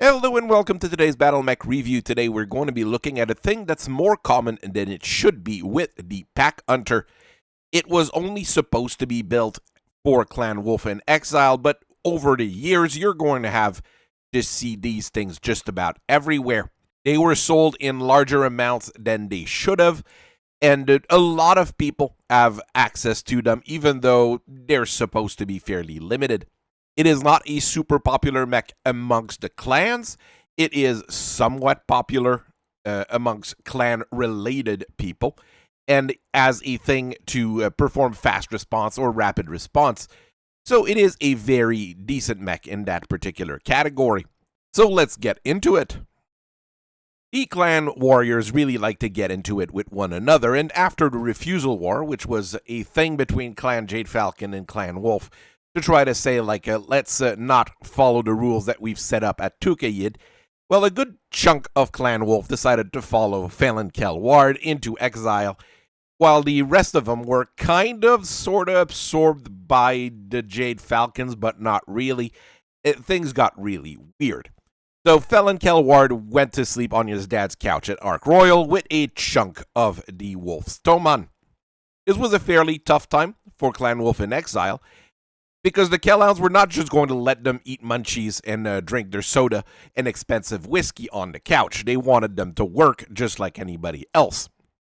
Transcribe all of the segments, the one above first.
Hello and welcome to today's Battle Mech review. Today we're going to be looking at a thing that's more common than it should be with the Pack Hunter. It was only supposed to be built for Clan Wolf-In-Exile, but over the years you're going to have to see these things just about everywhere. They were sold in larger amounts than they should have, and a lot of people have access to them even though they're supposed to be fairly limited. It is not a super popular mech amongst the clans. It is somewhat popular amongst clan-related people, and as a thing to perform fast response or rapid response. So it is a very decent mech in that particular category. So let's get into it. The clan warriors really like to get into it with one another, and after the Refusal War, which was a thing between Clan Jade Falcon and Clan Wolf, to try to say, let's not follow the rules that we've set up at Tukayid, well, a good chunk of Clan Wolf decided to follow Phelan Kell-Ward into exile, while the rest of them were sort of absorbed by the Jade Falcons, but not really. Things got really weird. So Phelan Kell-Ward went to sleep on his dad's couch at Ark Royal with a chunk of the Wolf's Toman. This was a fairly tough time for Clan Wolf-In-Exile, because the Kellhounds were not just going to let them eat munchies and drink their soda and expensive whiskey on the couch. They wanted them to work just like anybody else.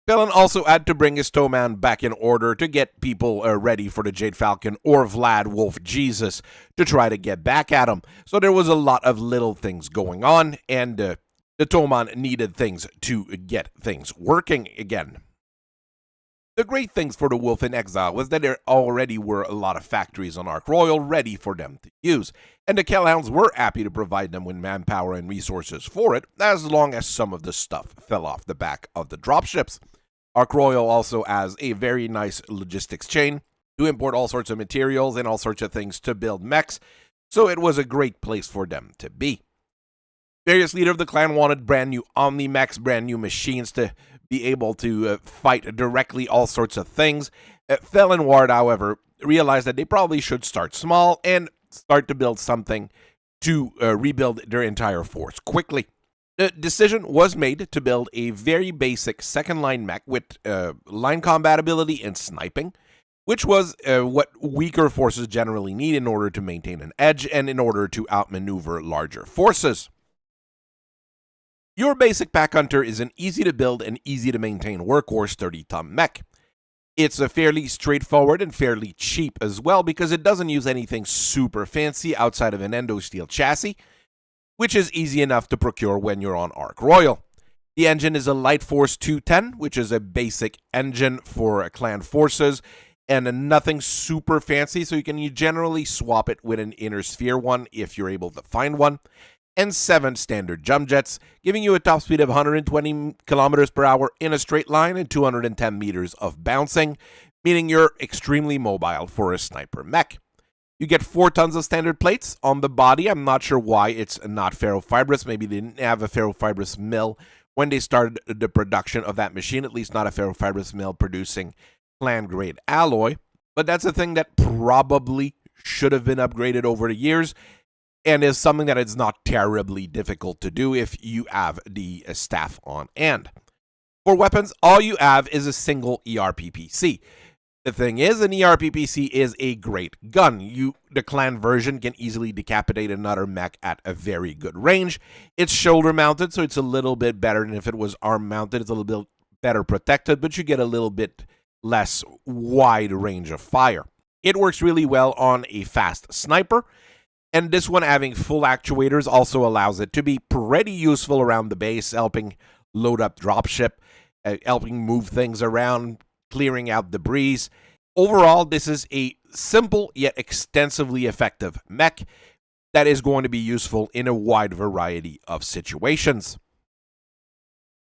Phelan also had to bring his Toman back in order to get people ready for the Jade Falcon or Vlad Wolf Jesus to try to get back at him. So there was a lot of little things going on, and the Toman needed things to get things working again. The great things for the Wolf-In-Exile was that there already were a lot of factories on Ark Royal ready for them to use, and the Kellhounds were happy to provide them with manpower and resources for it, as long as some of the stuff fell off the back of the dropships. Ark Royal also has a very nice logistics chain to import all sorts of materials and all sorts of things to build mechs, so it was a great place for them to be. Various leaders of the clan wanted brand new Omni-Mechs, brand new machines to be able to fight directly all sorts of things. Phelan Ward, however, realized that they probably should start small and start to build something to rebuild their entire force quickly. The decision was made to build a very basic second-line mech with line compatibility and sniping, which was what weaker forces generally need in order to maintain an edge and in order to outmaneuver larger forces. Your basic Pack Hunter is an easy-to-build and easy-to-maintain workhorse 30-ton mech. It's a fairly straightforward and fairly cheap as well because it doesn't use anything super fancy outside of an endosteel chassis, which is easy enough to procure when you're on Ark Royal. The engine is a Light Force 210, which is a basic engine for clan forces, and nothing super fancy, so you can generally swap it with an Inner Sphere one if you're able to find one, and 7 standard jump jets, giving you a top speed of 120 kilometers per hour in a straight line and 210 meters of bouncing, meaning you're extremely mobile for a sniper mech. You get 4 tons of standard plates on the body. I'm not sure why it's not ferrofibrous. Maybe they didn't have a ferrofibrous mill when they started the production of that machine, at least not a ferrofibrous mill producing clan-grade alloy. But that's a thing that probably should have been upgraded over the years, and is something that is not terribly difficult to do if you have the staff on hand. For weapons, all you have is a single ERPPC. The thing is, an ERPPC is a great gun. The clan version can easily decapitate another mech at a very good range. It's shoulder mounted, so it's a little bit better than if it was arm mounted. It's a little bit better protected, but you get a little bit less wide range of fire. It works really well on a fast sniper, and this one having full actuators also allows it to be pretty useful around the base, helping load up dropship, helping move things around, clearing out debris. Overall, this is a simple yet extensively effective mech that is going to be useful in a wide variety of situations.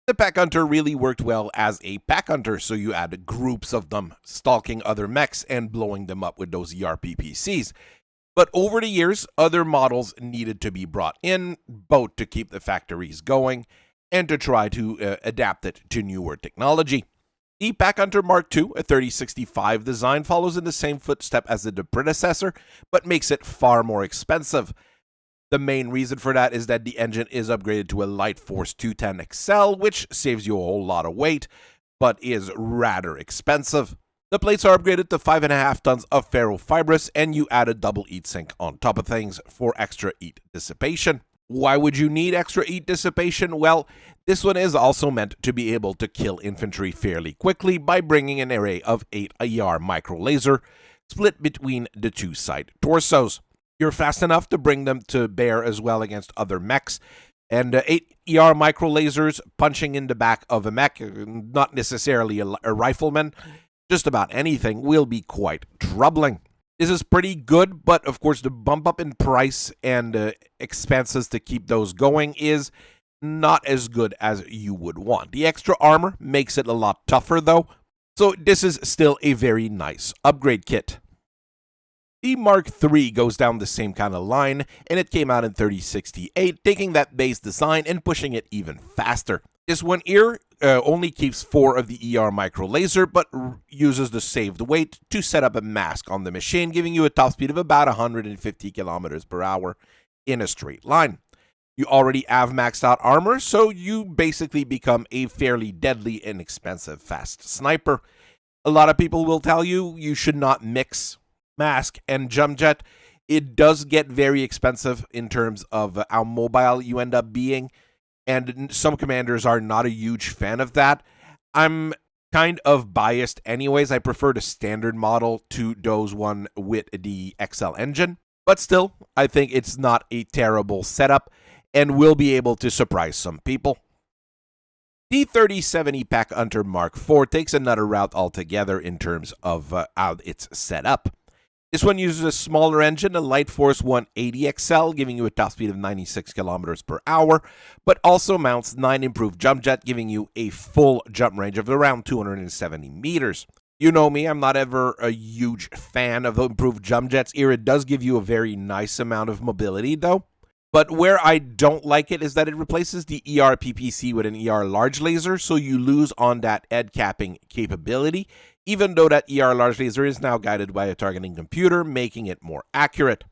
The Pack Hunter really worked well as a Pack Hunter, so you had groups of them stalking other mechs and blowing them up with those ERPPCs. But over the years, other models needed to be brought in, both to keep the factories going and to try to adapt it to newer technology. The Pack Hunter Mark II, a 3065 design, follows in the same footstep as the predecessor, but makes it far more expensive. The main reason for that is that the engine is upgraded to a Light Force 210XL, which saves you a whole lot of weight, but is rather expensive. The plates are upgraded to 5.5 tons of ferrofibrous, and you add a double heat sink on top of things for extra heat dissipation. Why would you need extra heat dissipation? Well, this one is also meant to be able to kill infantry fairly quickly by bringing an array of 8 ER micro laser split between the two side torsos. You're fast enough to bring them to bear as well against other mechs, and 8 ER micro lasers punching in the back of a mech, not necessarily a rifleman, just about anything, will be quite troubling. This is pretty good, but of course the bump up in price and expenses to keep those going is not as good as you would want. The extra armor makes it a lot tougher though, so this is still a very nice upgrade kit. The Mark III goes down the same kind of line, and it came out in 3068, taking that base design and pushing it even faster. This one here only keeps 4 of the ER micro laser, but uses the saved weight to set up a mask on the machine, giving you a top speed of about 150 kilometers per hour in a straight line. You already have maxed out armor, so you basically become a fairly deadly and expensive fast sniper. A lot of people will tell you you should not mix mask and jump jet. It does get very expensive in terms of how mobile you end up being, and some commanders are not a huge fan of that. I'm kind of biased anyways. I prefer the standard model to those one with the XL engine, but still, I think it's not a terrible setup and will be able to surprise some people. The 3070 Pack Hunter Mark IV takes another route altogether in terms of how it's set up. This one uses a smaller engine, a Light Force 180XL, giving you a top speed of 96 kilometers per hour, but also mounts 9 improved jump jet, giving you a full jump range of around 270 meters. You know me, I'm not ever a huge fan of the improved jump jets here. It does give you a very nice amount of mobility, though. But where I don't like it is that it replaces the ER PPC with an ER large laser, so you lose on that head capping capability, even though that ER large laser is now guided by a targeting computer, making it more accurate.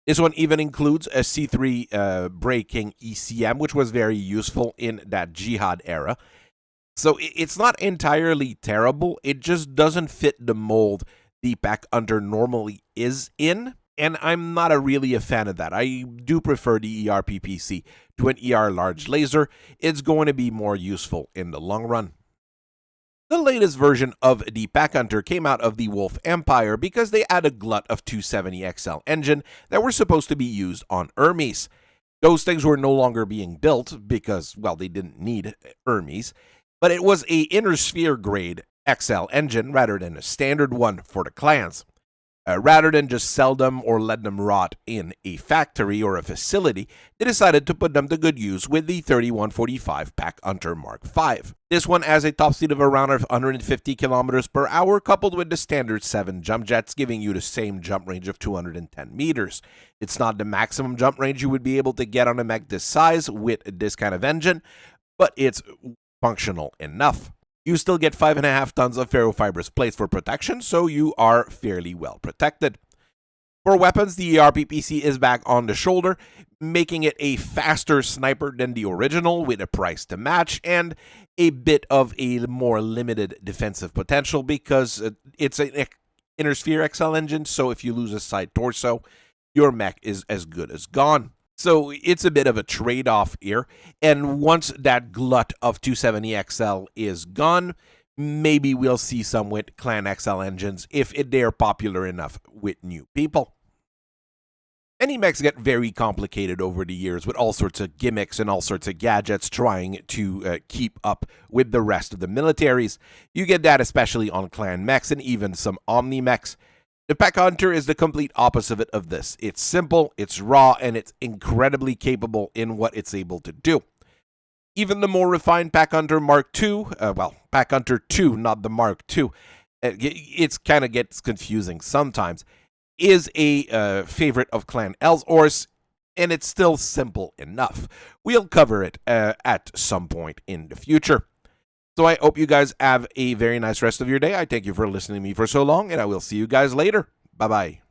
This one even includes a C3 braking ECM, which was very useful in that Jihad era. So it's not entirely terrible, it just doesn't fit the mold the Pack Hunter normally is in. And I'm not really a fan of that. I do prefer the ER PPC to an ER large laser. It's going to be more useful in the long run. The latest version of the Pack Hunter came out of the Wolf Empire because they had a glut of 270XL engine that were supposed to be used on Hermes. Those things were no longer being built because, well, they didn't need Hermes, but it was a inner sphere grade XL engine rather than a standard one for the clans. Rather than just sell them or let them rot in a factory or a facility, they decided to put them to good use with the 3145 Pack Hunter Mark V. This one has a top speed of around 150 kilometers per hour, coupled with the standard 7 jump jets, giving you the same jump range of 210 meters. It's not the maximum jump range you would be able to get on a mech this size with this kind of engine, but it's functional enough. You still get 5.5 tons of ferrofibrous plates for protection, so you are fairly well protected. For weapons, the RPPC is back on the shoulder, making it a faster sniper than the original with a price to match and a bit of a more limited defensive potential because it's an inner sphere XL engine, so if you lose a side torso, your mech is as good as gone. So it's a bit of a trade-off here, and once that glut of 270XL is gone, maybe we'll see some with Clan XL engines if they're popular enough with new people. Any mechs get very complicated over the years with all sorts of gimmicks and all sorts of gadgets trying to keep up with the rest of the militaries. You get that especially on Clan mechs and even some Omni mechs. The Pack Hunter is the complete opposite of this. It's simple, it's raw, and it's incredibly capable in what it's able to do. Even the more refined Pack Hunter Mark II, Pack Hunter 2, not the Mark II, it kind of gets confusing sometimes, is a favorite of Clan Ellsworth, and it's still simple enough. We'll cover it at some point in the future. So I hope you guys have a very nice rest of your day. I thank you for listening to me for so long, and I will see you guys later. Bye-bye.